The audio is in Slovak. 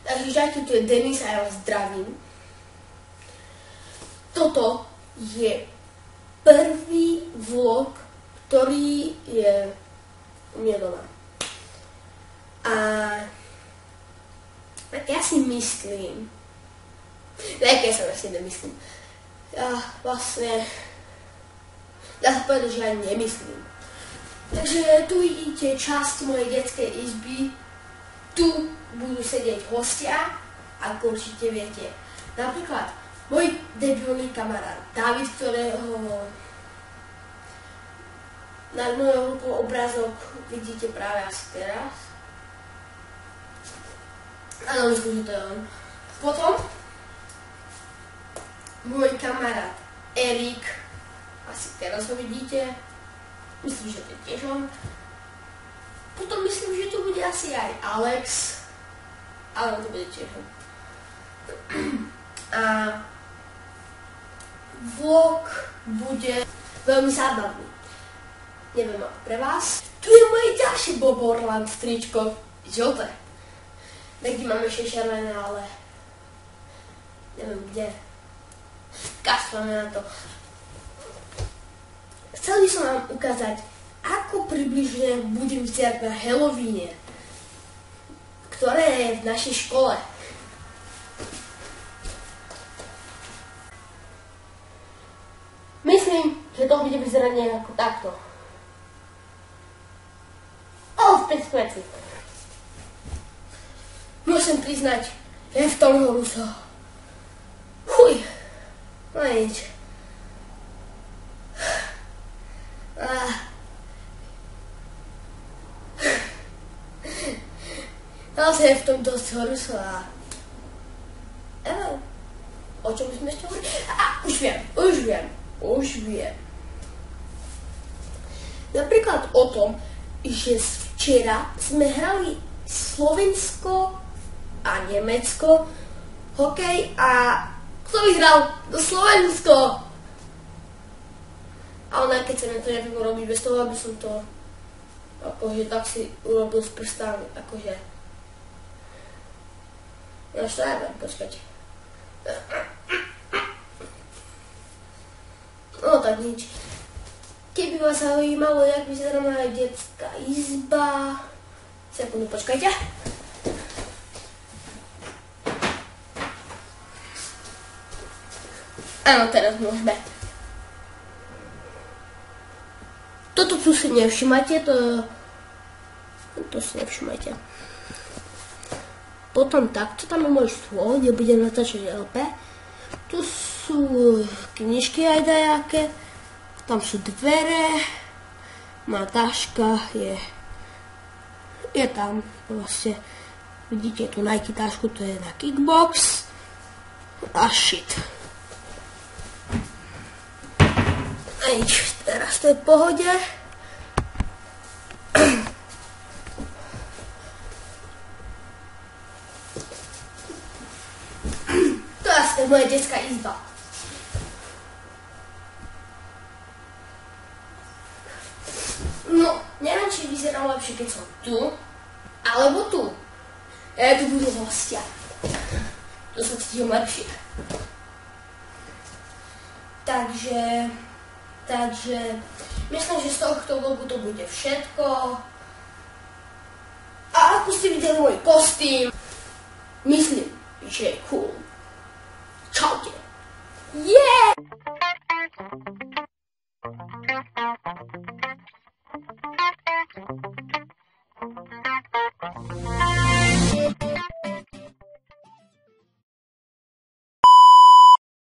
Takže čaute, tu je Denis a ja vás zdravím. Toto je prvý vlog, ktorý je u mňa doma. A ja si myslím, ja si nemyslím, vlastne dá sa povedať, že ani nemyslím. Takže tu vidíte časť mojej detskej izby. Tu budú sedieť hostia, ako určite viete. Napríklad môj debilný kamarát David, ktorého na mojom rukou obrázok vidíte práve asi teraz. Áno, myslím, že to je on. Potom môj kamarát Erik, asi teraz ho vidíte. Myslím, že to je tiež on. Potom myslím, že to bude asi aj Alex. Ale to bude tiež on. A vlog bude veľmi zábavný. Neviem ako pre vás. Tu je moje ďalšie Bob Orland tričko. Žlté. Taký mám ešte červené, ale neviem kde. Kašľame na to. Chcel by som vám ukázať, ako približne budem vyzerať na Halloweene, ktoré je v našej škole. Myslím, že to bude vyzerať nejako takto. Ale v veci. Musím priznať, že v tom horúco. Chuj, no nič. Naozaj je v tom dosť horúco a... O čom by sme ešte hovorili? Už viem. Napríklad o tom, že včera sme hrali Slovensko a Nemecko hokej a kto vyhral? Slovensko! Ale keď sa mi to neviem robiť bez toho, aby som to akože tak si urobil z prstami, akože. Ja už to neviem, počkať. No tak nič. Keby vás zaujímalo, jak vyzerá moja detská izba... Sekundu, počkajte. Áno, teraz môžeme. Toto tu si nevšimajte, to si nevšimajte. Potom takto, tam je môj stôl, kde budem natáčať LP. Tu sú knižky aj dajaké, tam sú dvere, moja taška je tam, vlastne, vidíte tu Nike tašku, to je na Kickbox a shit. A nič, teraz to je v pohode. To je asi moja detská izba. No, neviem, či vyzerá lepšie, keď som tu, alebo tu. Ja tu budú hostia. To sa cítim lepšie. Takže myslím, že z tohto vlogu to bude všetko. A ako ste videli môj kostým, myslím, že je cool.